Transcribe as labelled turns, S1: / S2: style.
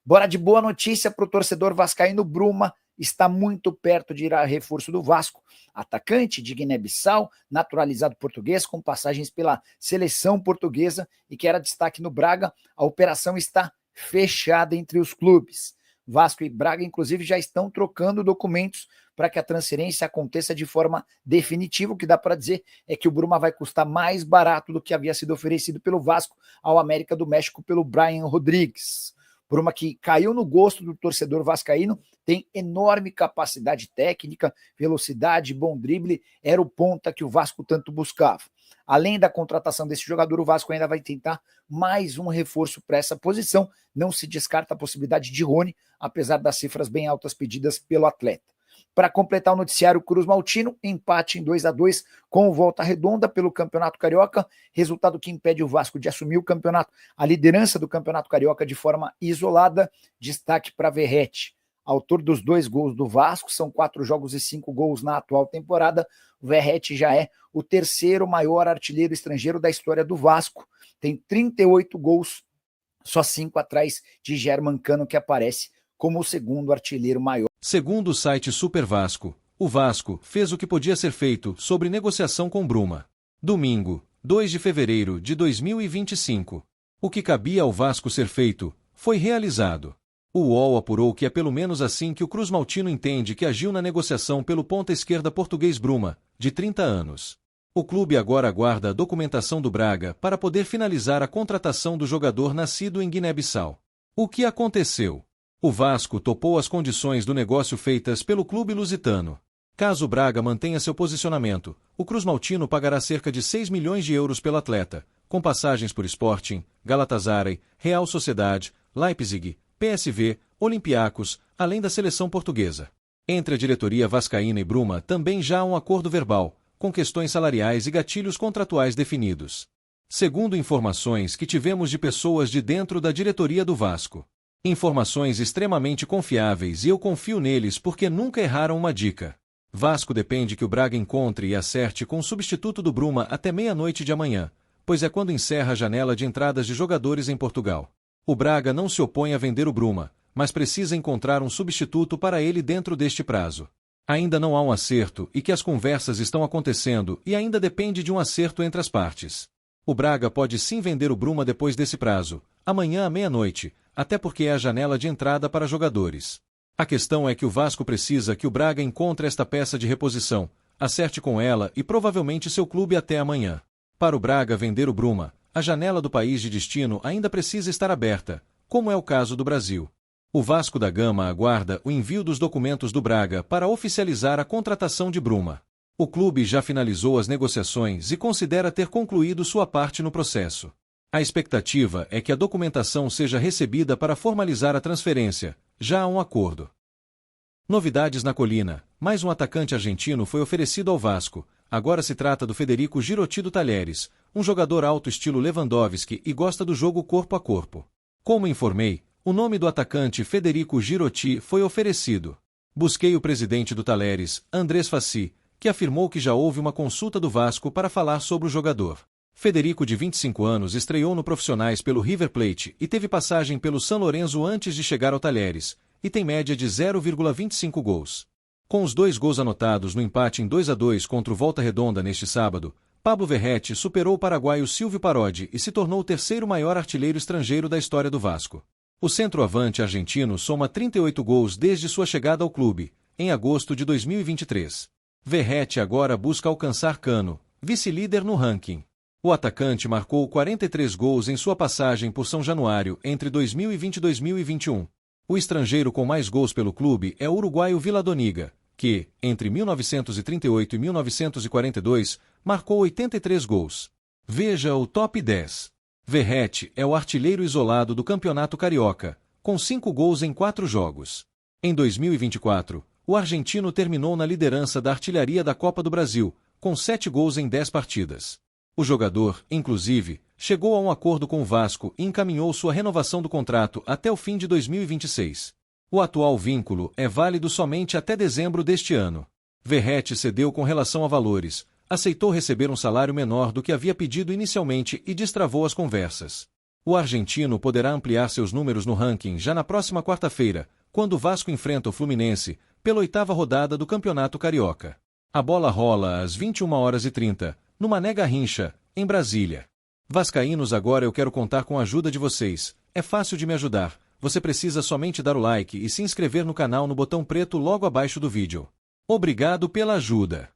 S1: Bora de boa notícia para o torcedor vascaíno. Bruma está muito perto de ir a reforço do Vasco. Atacante de Guiné-Bissau, naturalizado português, com passagens pela seleção portuguesa e que era destaque no Braga. A operação está fechada entre os clubes. Vasco e Braga, inclusive, já estão trocando documentos para que a transferência aconteça de forma definitiva. O que dá para dizer é que o Bruma vai custar mais barato do que havia sido oferecido pelo Vasco ao América do México pelo Brian Rodrigues. Bruma, que caiu no gosto do torcedor vascaíno, tem enorme capacidade técnica, velocidade, bom drible, era o ponta que o Vasco tanto buscava. Além da contratação desse jogador, o Vasco ainda vai tentar mais um reforço para essa posição. Não se descarta a possibilidade de Rony, apesar das cifras bem altas pedidas pelo atleta. Para completar o noticiário, Cruz Maltino, empate em 2-2 com Volta Redonda pelo Campeonato Carioca, resultado que impede o Vasco de assumir o campeonato, a liderança do Campeonato Carioca de forma isolada. Destaque para Verratti, autor dos 2 gols do Vasco, são 4 jogos e 5 gols na atual temporada. O Verratti já é o terceiro maior artilheiro estrangeiro da história do Vasco, tem 38 gols, só 5 atrás de Germancano, que aparece como o segundo artilheiro maior.
S2: Segundo o site Super Vasco, o Vasco fez o que podia ser feito sobre negociação com Bruma. Domingo, 2 de fevereiro de 2025. O que cabia ao Vasco ser feito foi realizado. O UOL apurou que é pelo menos assim que o Cruz Maltino entende que agiu na negociação pelo ponta-esquerda português Bruma, de 30 anos. O clube agora aguarda a documentação do Braga para poder finalizar a contratação do jogador nascido em Guiné-Bissau. O que aconteceu? O Vasco topou as condições do negócio feitas pelo clube lusitano. Caso o Braga mantenha seu posicionamento, o Cruz Maltino pagará cerca de 6 milhões de euros pelo atleta, com passagens por Sporting, Galatasaray, Real Sociedade, Leipzig, PSV, Olympiacos, além da seleção portuguesa. Entre a diretoria vascaína e Bruma também já há um acordo verbal, com questões salariais e gatilhos contratuais definidos. Segundo informações que tivemos de pessoas de dentro da diretoria do Vasco. Informações extremamente confiáveis e eu confio neles porque nunca erraram uma dica. Vasco depende que o Braga encontre e acerte com o substituto do Bruma até meia-noite de amanhã, pois é quando encerra a janela de entradas de jogadores em Portugal. O Braga não se opõe a vender o Bruma, mas precisa encontrar um substituto para ele dentro deste prazo. Ainda não há um acerto e que as conversas estão acontecendo e ainda depende de um acerto entre as partes. O Braga pode sim vender o Bruma depois desse prazo, amanhã à meia-noite, até porque é a janela de entrada para jogadores. A questão é que o Vasco precisa que o Braga encontre esta peça de reposição, acerte com ela e provavelmente seu clube até amanhã. Para o Braga vender o Bruma, a janela do país de destino ainda precisa estar aberta, como é o caso do Brasil. O Vasco da Gama aguarda o envio dos documentos do Braga para oficializar a contratação de Bruma. O clube já finalizou as negociações e considera ter concluído sua parte no processo. A expectativa é que a documentação seja recebida para formalizar a transferência. Já há um acordo. Novidades na Colina. Mais um atacante argentino foi oferecido ao Vasco. Agora se trata do Federico Girotti do Talheres, um jogador alto estilo Lewandowski e gosta do jogo corpo a corpo. Como informei, o nome do atacante Federico Girotti foi oferecido. Busquei o presidente do Talheres, Andrés Fassi, que afirmou que já houve uma consulta do Vasco para falar sobre o jogador. Federico, de 25 anos, estreou no Profissionais pelo River Plate e teve passagem pelo São Lourenço antes de chegar ao Talheres, e tem média de 0,25 gols. Com os 2 gols anotados no empate em 2-2 contra o Volta Redonda neste sábado, Pablo Verratti superou o paraguaio Silvio Parodi e se tornou o terceiro maior artilheiro estrangeiro da história do Vasco. O centroavante argentino soma 38 gols desde sua chegada ao clube, em agosto de 2023. Verratti agora busca alcançar Cano, vice-líder no ranking. O atacante marcou 43 gols em sua passagem por São Januário entre 2020 e 2021. O estrangeiro com mais gols pelo clube é o uruguaio Viladoniga, que, entre 1938 e 1942, marcou 83 gols. Veja o top 10. Verratti é o artilheiro isolado do Campeonato Carioca, com 5 gols em 4 jogos. Em 2024, o argentino terminou na liderança da artilharia da Copa do Brasil, com 7 gols em 10 partidas. O jogador, inclusive, chegou a um acordo com o Vasco e encaminhou sua renovação do contrato até o fim de 2026. O atual vínculo é válido somente até dezembro deste ano. Verratti cedeu com relação a valores, aceitou receber um salário menor do que havia pedido inicialmente e destravou as conversas. O argentino poderá ampliar seus números no ranking já na próxima quarta-feira, quando o Vasco enfrenta o Fluminense, pela 8ª rodada do Campeonato Carioca. A bola rola às 21h30, no Mané Garrincha, em Brasília. Vascaínos, agora eu quero contar com a ajuda de vocês. É fácil de me ajudar. Você precisa somente dar o like e se inscrever no canal no botão preto logo abaixo do vídeo. Obrigado pela ajuda.